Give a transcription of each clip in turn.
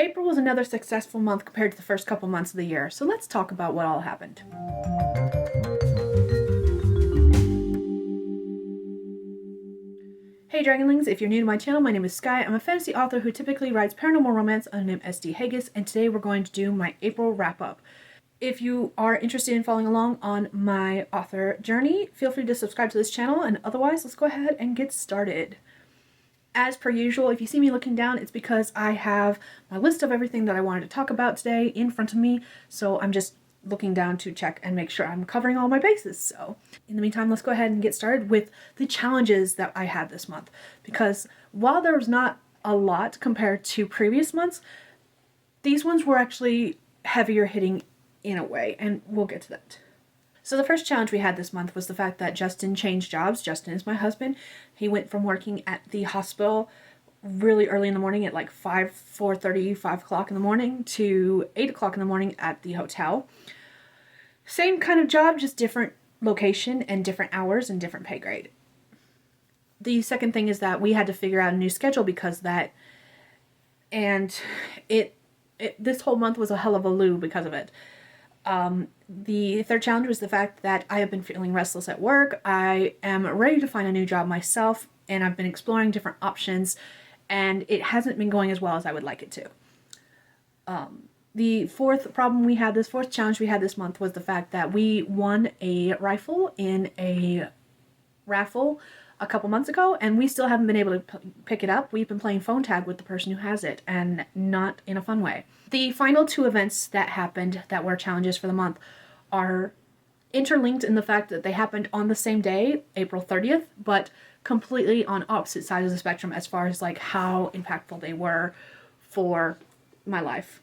April was another successful month compared to the first couple months of the year, so let's talk about what all happened. Hey Dragonlings, if you're new to my channel, my name is Skye. I'm a fantasy author who typically writes paranormal romance under the name SD Hegyes, and today we're going to do my April wrap-up. If you are interested in following along on my author journey, feel free to subscribe to this channel, and otherwise, let's go ahead and get started. As per usual, if you see me looking down, it's because I have my list of everything that I wanted to talk about today in front of me, so I'm just looking down to check and make sure I'm covering all my bases. So in the meantime, let's go ahead and get started with the challenges that I had this month, because while there was not a lot compared to previous months, these ones were actually heavier hitting in a way, and we'll get to that. So the first challenge we had this month was the fact that Justin changed jobs. Justin is my husband. He went from working at the hospital really early in the morning at like 4:30, 5 o'clock in the morning to 8 o'clock in the morning at the hotel. Same kind of job, just different location and different hours and different pay grade. The second thing is that we had to figure out a new schedule because of that, and this whole month was a hell of a loo because of it. The third challenge was the fact that I have been feeling restless at work. I am ready to find a new job myself, and I've been exploring different options, and it hasn't been going as well as I would like it to. The fourth challenge we had this month was the fact that we won a rifle in a raffle a couple months ago, and we still haven't been able to pick it up. We've been playing phone tag with the person who has it, and not in a fun way. The final two events that happened that were challenges for the month are interlinked in the fact that they happened on the same day, April 30th, but completely on opposite sides of the spectrum as far as like how impactful they were for my life.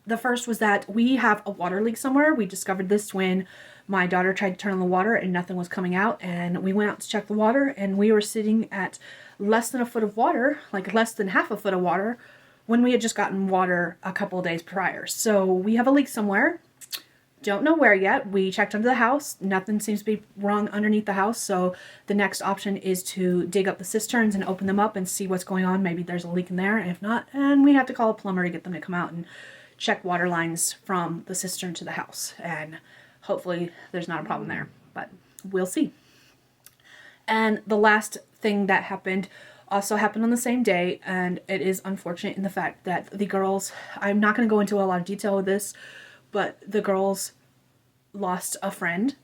The first was that we have a water leak somewhere. We discovered this when my daughter tried to turn on the water and nothing was coming out, and we went out to check the water, and we were sitting at less than a foot of water, like less than half a foot of water, when we had just gotten water a couple of days prior. So we have a leak somewhere. Don't know where yet. We checked under the house. Nothing seems to be wrong underneath the house. So the next option is to dig up the cisterns and open them up and see what's going on. Maybe there's a leak in there. And if not, and we have to call a plumber to get them to come out and check water lines from the cistern to the house. And hopefully there's not a problem there, but we'll see. And the last thing that happened also happened on the same day, and it is unfortunate in the fact that the girls, I'm not going to go into a lot of detail with this, but the girls lost a friend.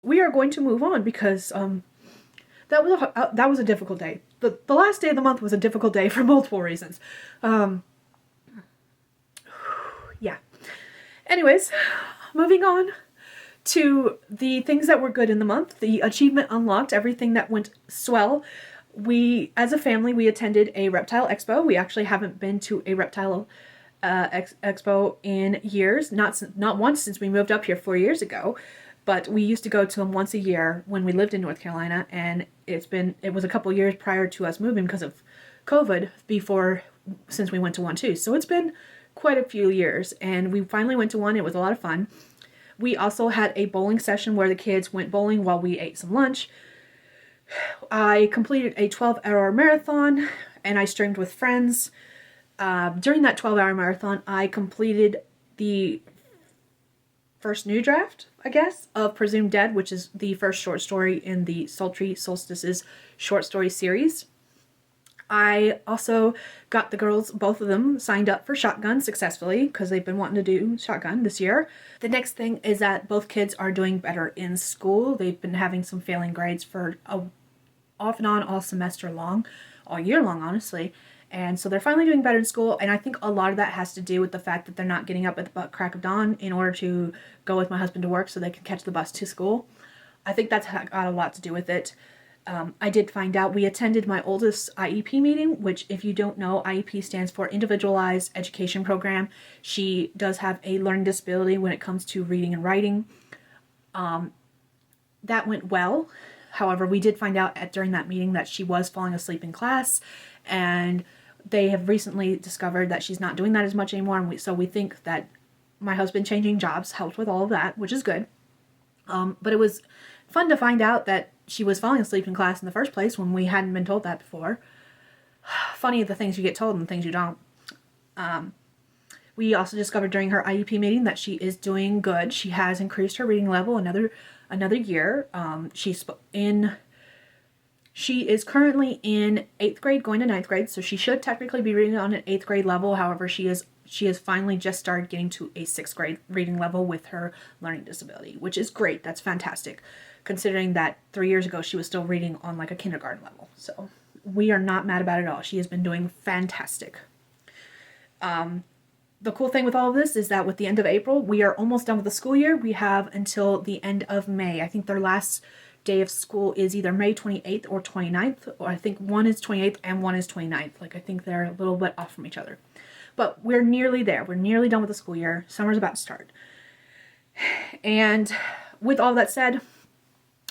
We are going to move on because that was a difficult day. The last day of the month was a difficult day for multiple reasons. Yeah. Anyways, moving on to the things that were good in the month. The achievement unlocked, everything that went swell. We, as a family, we attended a reptile expo. We actually haven't been to a reptile expo in years. Not once since we moved up here 4 years ago. But we used to go to them once a year when we lived in North Carolina, and it was a couple years prior to us moving because of COVID since we went to one too. So it's been quite a few years, and we finally went to one. It was a lot of fun. We also had a bowling session where the kids went bowling while we ate some lunch. I completed a 12-hour marathon, and I streamed with friends. During that 12-hour marathon, I completed the first new draft, I guess, of Presumed Dead, which is the first short story in the Sultry Solstices short story series. I also got the girls, both of them, signed up for shotgun successfully because they've been wanting to do shotgun this year. The next thing is that both kids are doing better in school. They've been having some failing grades for off and on all semester long, all year long, honestly. And so they're finally doing better in school, and I think a lot of that has to do with the fact that they're not getting up at the butt crack of dawn in order to go with my husband to work so they can catch the bus to school. I think that's got a lot to do with it. I did find out we attended my oldest IEP meeting, which, if you don't know, IEP stands for Individualized Education Program. She does have a learning disability when it comes to reading and writing. That went well. However, we did find out during that meeting that she was falling asleep in class, and they have recently discovered that she's not doing that as much anymore, and so we think that my husband changing jobs helped with all of that, which is good. But it was fun to find out that she was falling asleep in class in the first place when we hadn't been told that before. Funny the things you get told and the things you don't. We also discovered during her IEP meeting that she is doing good. She has increased her reading level another year. She is currently in 8th grade going to 9th grade, so she should technically be reading on an 8th grade level. However, she has finally just started getting to a 6th grade reading level with her learning disability, which is great. That's fantastic, considering that 3 years ago she was still reading on like a kindergarten level. So we are not mad about it at all. She has been doing fantastic. The cool thing with all of this is that with the end of April, we are almost done with the school year. We have until the end of May. I think their last day of school is either May 28th or 29th, or I think one is 28th and one is 29th. Like, I think they're a little bit off from each other. But we're nearly there. We're nearly done with the school year. Summer's about to start. And with all that said,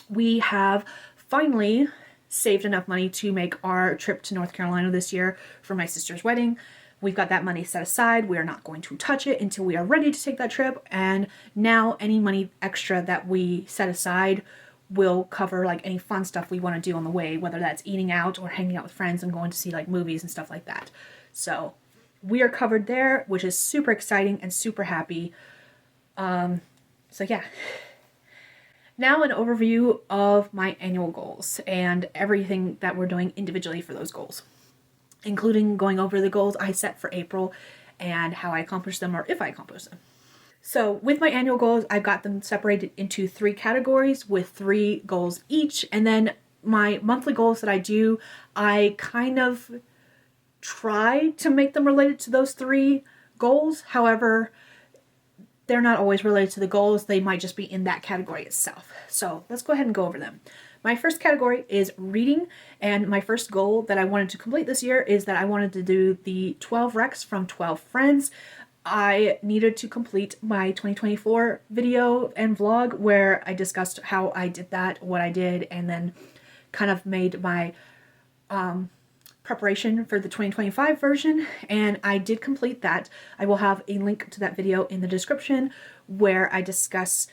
we have finally saved enough money to make our trip to North Carolina this year for my sister's wedding. We've got that money set aside. We are not going to touch it until we are ready to take that trip. And now any money extra that we set aside will cover like any fun stuff we want to do on the way, whether that's eating out or hanging out with friends and going to see like movies and stuff like that. So we are covered there, which is super exciting and super happy. So yeah. Now an overview of my annual goals and everything that we're doing individually for those goals, including going over the goals I set for April and how I accomplish them, or if I accomplish them. So with my annual goals, I've got them separated into 3 categories with 3 goals each. And then my monthly goals that I do, I kind of try to make them related to those 3 goals. However, they're not always related to the goals. They might just be in that category itself. So let's go ahead and go over them. My first category is reading, and my first goal that I wanted to complete this year is that I wanted to do the 12 recs from 12 friends. I needed to complete my 2024 video and vlog where I discussed how I did that, what I did, and then kind of made my preparation for the 2025 version, and I did complete that. I will have a link to that video in the description where I discuss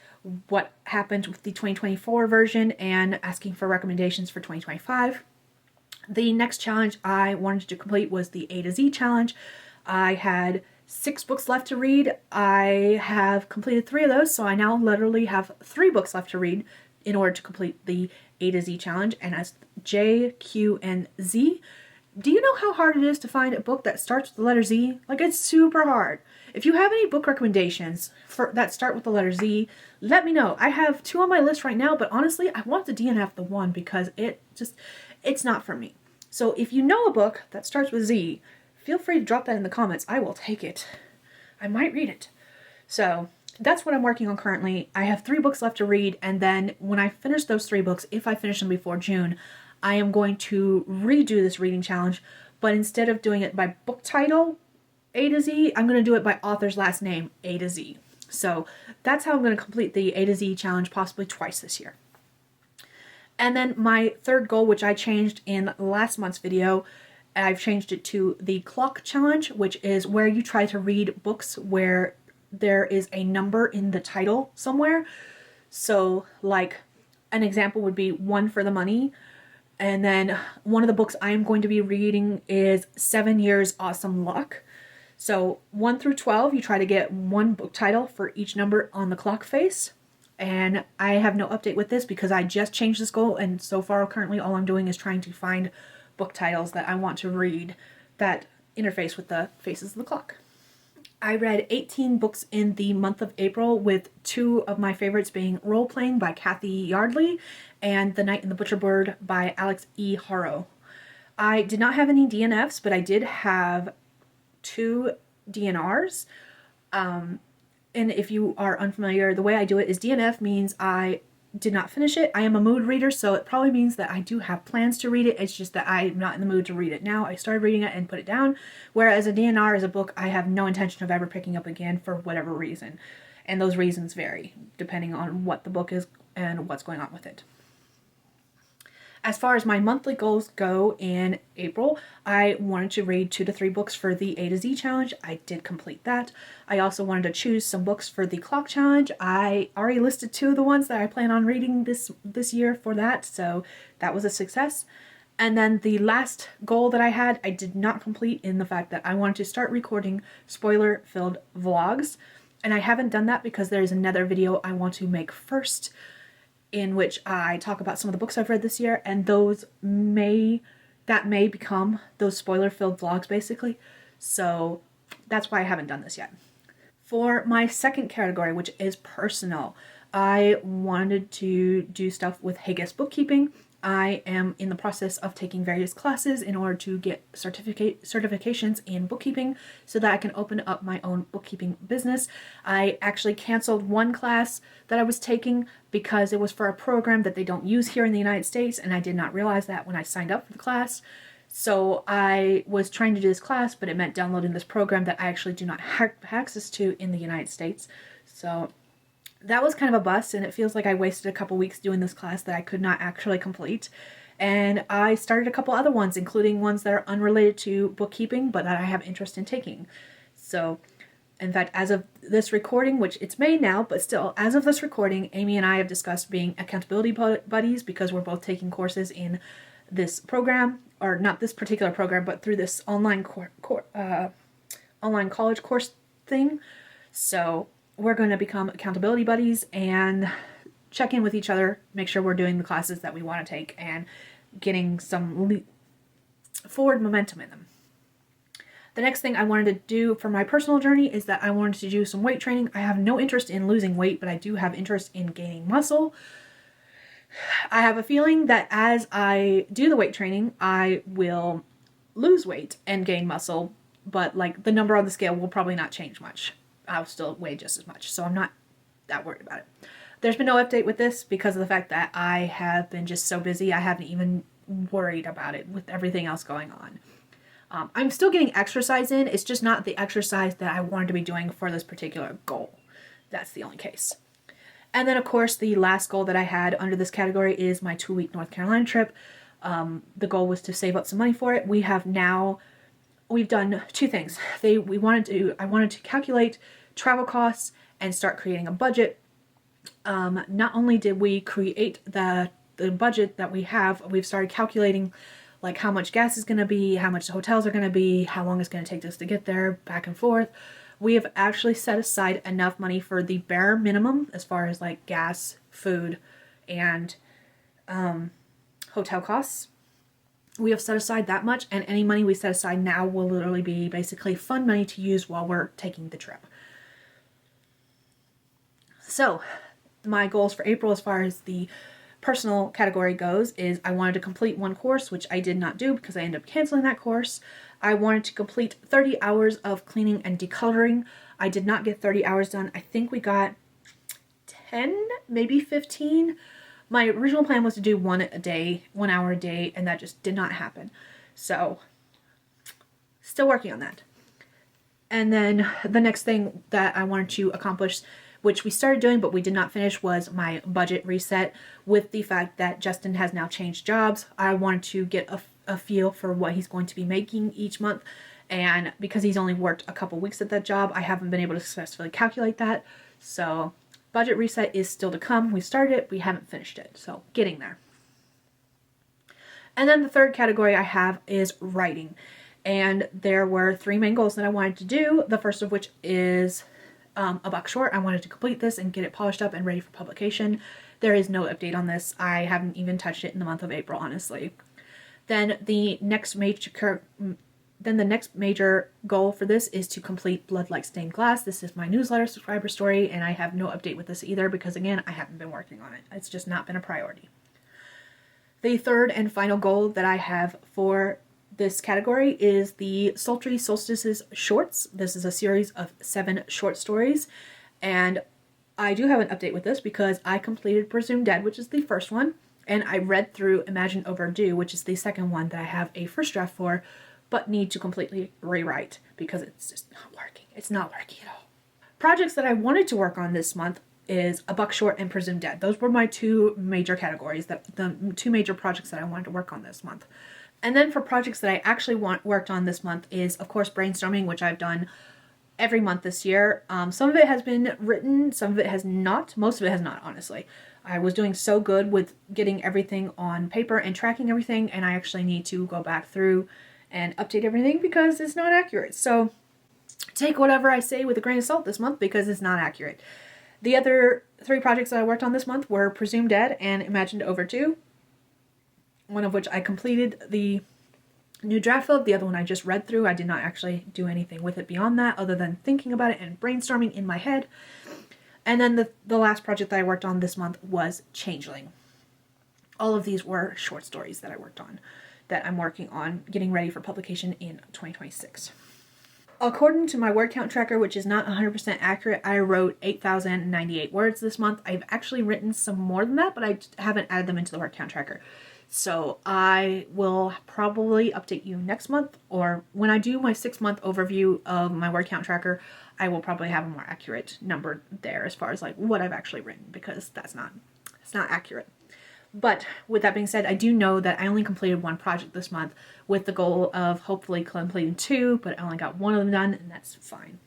what happened with the 2024 version and asking for recommendations for 2025. The next challenge I wanted to complete was the A to Z challenge. I had 6 books left to read. I have completed 3 of those, so I now literally have 3 books left to read in order to complete the A to Z challenge. And as J, Q, and Z, do you know how hard it is to find a book that starts with the letter Z? Like, it's super hard. If you have any book recommendations that start with the letter Z, let me know. I have 2 on my list right now, but honestly, I want to DNF the one because it's not for me. So if you know a book that starts with Z, feel free to drop that in the comments. I will take it. I might read it. So that's what I'm working on currently. I have 3 books left to read, and then when I finish those 3 books, if I finish them before June, I am going to redo this reading challenge, but instead of doing it by book title, A to Z, I'm going to do it by author's last name, A to Z. So that's how I'm going to complete the A to Z challenge possibly twice this year. And then my third goal, which I changed in last month's video, I've changed it to the clock challenge, which is where you try to read books where there is a number in the title somewhere. So like an example would be One for the Money. And then one of the books I'm going to be reading is 7 Years Awesome Luck. So 1 through 12, you try to get 1 book title for each number on the clock face. And I have no update with this because I just changed this goal, and so far currently all I'm doing is trying to find book titles that I want to read that interface with the faces of the clock. I read 18 books in the month of April, with 2 of my favorites being Role Playing by Kathy Yardley and The Night and the Butcher Bird by Alex E. Harrow. I did not have any DNFs, but I did have 2 DNRs. And if you are unfamiliar, the way I do it is DNF means I did not finish it. I am a mood reader, so it probably means that I do have plans to read it. It's just that I'm not in the mood to read it now. I started reading it and put it down, whereas a DNR is a book I have no intention of ever picking up again for whatever reason. And those reasons vary depending on what the book is and what's going on with it. As far as my monthly goals go in April, I wanted to read 2 to 3 books for the A to Z challenge. I did complete that. I also wanted to choose some books for the clock challenge. I already listed 2 of the ones that I plan on reading this year for that, so that was a success. And then the last goal that I had, I did not complete, in the fact that I wanted to start recording spoiler-filled vlogs. And I haven't done that because there's another video I want to make first, in which I talk about some of the books I've read this year, and that may become those spoiler-filled vlogs, basically. So that's why I haven't done this yet. For my second category, which is personal, I wanted to do stuff with Hegyes bookkeeping. I am in the process of taking various classes in order to get certifications in bookkeeping so that I can open up my own bookkeeping business. I actually canceled one class that I was taking because it was for a program that they don't use here in the United States, and I did not realize that when I signed up for the class. So I was trying to do this class, but it meant downloading this program that I actually do not have access to in the United States. So that was kind of a bust, and it feels like I wasted a couple weeks doing this class that I could not actually complete. And I started a couple other ones, including ones that are unrelated to bookkeeping, but that I have interest in taking. So, in fact, as of this recording, which it's May now, but still, as of this recording, Amy and I have discussed being accountability buddies because we're both taking courses in this program, or not this particular program, but through this online online college course thing. So we're going to become accountability buddies and check in with each other, make sure we're doing the classes that we want to take and getting some forward momentum in them. The next thing I wanted to do for my personal journey is that I wanted to do some weight training. I have no interest in losing weight, but I do have interest in gaining muscle. I have a feeling that as I do the weight training, I will lose weight and gain muscle, but like the number on the scale will probably not change much. I'll still weigh just as much, so I'm not that worried about it. There's been no update with this because of the fact that I have been just so busy. I haven't even worried about it with everything else going on. I'm still getting exercise in. It's just not the exercise that I wanted to be doing for this particular goal. That's the only case. And then, of course, the last goal that I had under this category is my 2-week North Carolina trip. The goal was to save up some money for it. We've done 2 things. I wanted to calculate travel costs and start creating a budget. Not only did we create the budget that we have, we've started calculating like how much gas is going to be, how much the hotels are going to be, how long it's going to take us to get there, back and forth. We have actually set aside enough money for the bare minimum as far as like gas, food, and hotel costs. We have set aside that much, and any money we set aside now will literally be basically fun money to use while we're taking the trip. So, my goals for April as far as the personal category goes is I wanted to complete 1 course, which I did not do because I ended up canceling that course. I wanted to complete 30 hours of cleaning and decluttering. I did not get 30 hours done. I think we got 10, maybe 15. My original plan was to do 1 a day, 1 hour a day, and that just did not happen. So, still working on that. And then the next thing that I wanted to accomplish, which we started doing but we did not finish, was my budget reset. With the fact that Justin has now changed jobs, I wanted to get a feel for what he's going to be making each month. And because he's only worked a couple weeks at that job, I haven't been able to successfully calculate that. So budget reset is still to come. We started it, we haven't finished it. So getting there. And then the third category I have is writing. And there were 3 main goals that I wanted to do. The first of which is a buck short. I wanted to complete this and get it polished up and ready for publication. There is no update on this. I haven't even touched it in the month of April, honestly. Then the next major goal for this is to complete Blood Like Stained Glass. This is my newsletter subscriber story, and I have no update with this either because, again, I haven't been working on it. It's just not been a priority. The third and final goal that I have for this category is the Sultry Solstices shorts. This is a series of 7 short stories, and I do have an update with this because I completed Presumed Dead, which is the first one, and I read through Imagine Overdue, which is the second one that I have a first draft for, but need to completely rewrite because it's just not working. It's not working at all. Projects that I wanted to work on this month is A Buck Short and Presumed Dead. Those were my two major categories, the two major projects that I wanted to work on this month. And then for projects that I actually worked on this month is, of course, brainstorming, which I've done every month this year. Some of it has been written, some of it has not. Most of it has not, honestly. I was doing so good with getting everything on paper and tracking everything, and I actually need to go back through and update everything because it's not accurate. So take whatever I say with a grain of salt this month because it's not accurate. The other three projects that I worked on this month were Presumed Dead and Imagined Over 2, one of which I completed the new draft of. The other one I just read through. I did not actually do anything with it beyond that other than thinking about it and brainstorming in my head. And then the last project that I worked on this month was Changeling. All of these were short stories that I worked on, that I'm working on getting ready for publication in 2026. According to my word count tracker, which is not 100% accurate, I wrote 8,098 words this month. I've actually written some more than that, but I haven't added them into the word count tracker. So I will probably update you next month, or when I do my 6-month overview of my word count tracker, I will probably have a more accurate number there as far as like what I've actually written, because it's not accurate. But with that being said, I do know that I only completed one project this month with the goal of hopefully completing 2, but I only got one of them done, and that's fine.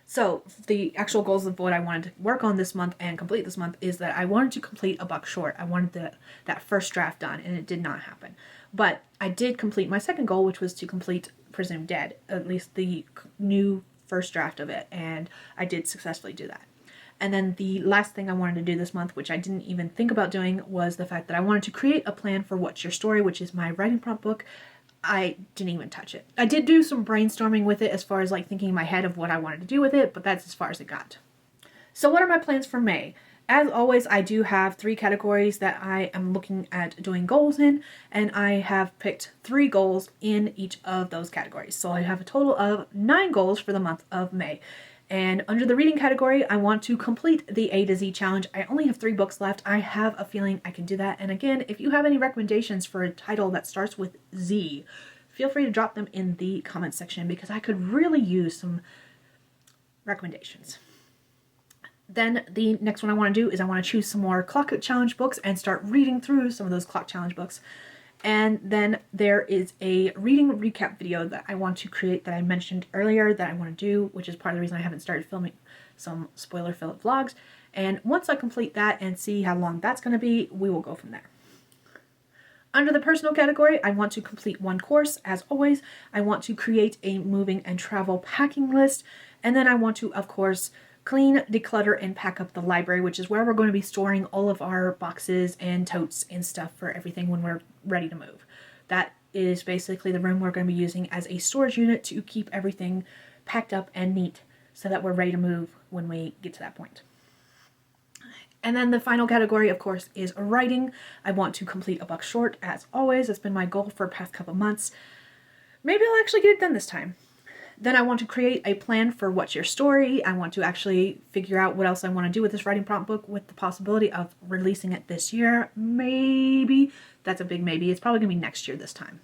So the actual goals of what I wanted to work on this month and complete this month is that I wanted to complete A Buck Short. I wanted that first draft done, and it did not happen. But I did complete my second goal, which was to complete Presumed Dead, at least the new first draft of it, and I did successfully do that. And then the last thing I wanted to do this month, which I didn't even think about doing, was the fact that I wanted to create a plan for What's Your Story, which is my writing prompt book. I didn't even touch it. I did do some brainstorming with it as far as like thinking in my head of what I wanted to do with it, but that's as far as it got. So what are my plans for May? As always, I do have 3 categories that I am looking at doing goals in, and I have picked 3 goals in each of those categories. So I have a total of 9 goals for the month of May. And under the reading category, I want to complete the A to Z challenge. I only have 3 books left. I have a feeling I can do that. And again, if you have any recommendations for a title that starts with Z, feel free to drop them in the comments section because I could really use some recommendations. Then the next one I want to do is I want to choose some more clock challenge books and start reading through some of those clock challenge books. And then there is a reading recap video that I want to create that I mentioned earlier that I want to do, which is part of the reason I haven't started filming some spoiler-filled vlogs. And once I complete that and see how long that's going to be, we will go from there. Under the personal category, I want to complete 1 course. As always, I want to create a moving and travel packing list. And then I want to, of course, clean, declutter, and pack up the library, which is where we're going to be storing all of our boxes and totes and stuff for everything when we're ready to move. That is basically the room we're going to be using as a storage unit to keep everything packed up and neat so that we're ready to move when we get to that point. And then the final category, of course, is writing. I want to complete A Buck Short, as always. It's been my goal for the past couple months. Maybe I'll actually get it done this time. Then I want to create a plan for What's Your Story. I want to actually figure out what else I want to do with this writing prompt book with the possibility of releasing it this year. Maybe. That's a big maybe. It's probably going to be next year this time.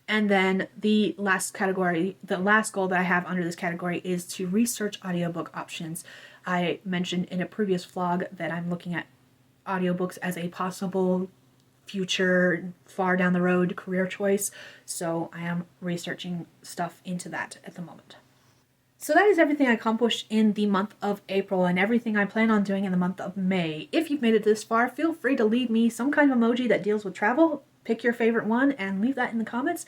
And then the last category, the last goal that I have under this category is to research audiobook options. I mentioned in a previous vlog that I'm looking at audiobooks as a possible future, far down the road career choice. So I am researching stuff into that at the moment. So that is everything I accomplished in the month of April and everything I plan on doing in the month of May. If you've made it this far, feel free to leave me some kind of emoji that deals with travel. Pick your favorite one and leave that in the comments.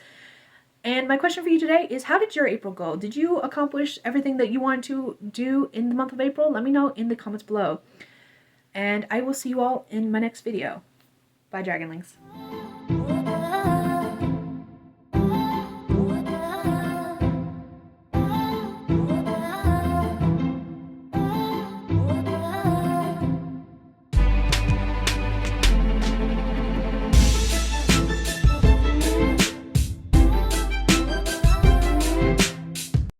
And my question for you today is, how did your April go? Did you accomplish everything that you wanted to do in the month of April? Let me know in the comments below. And I will see you all in my next video. Bye, Dragonlings.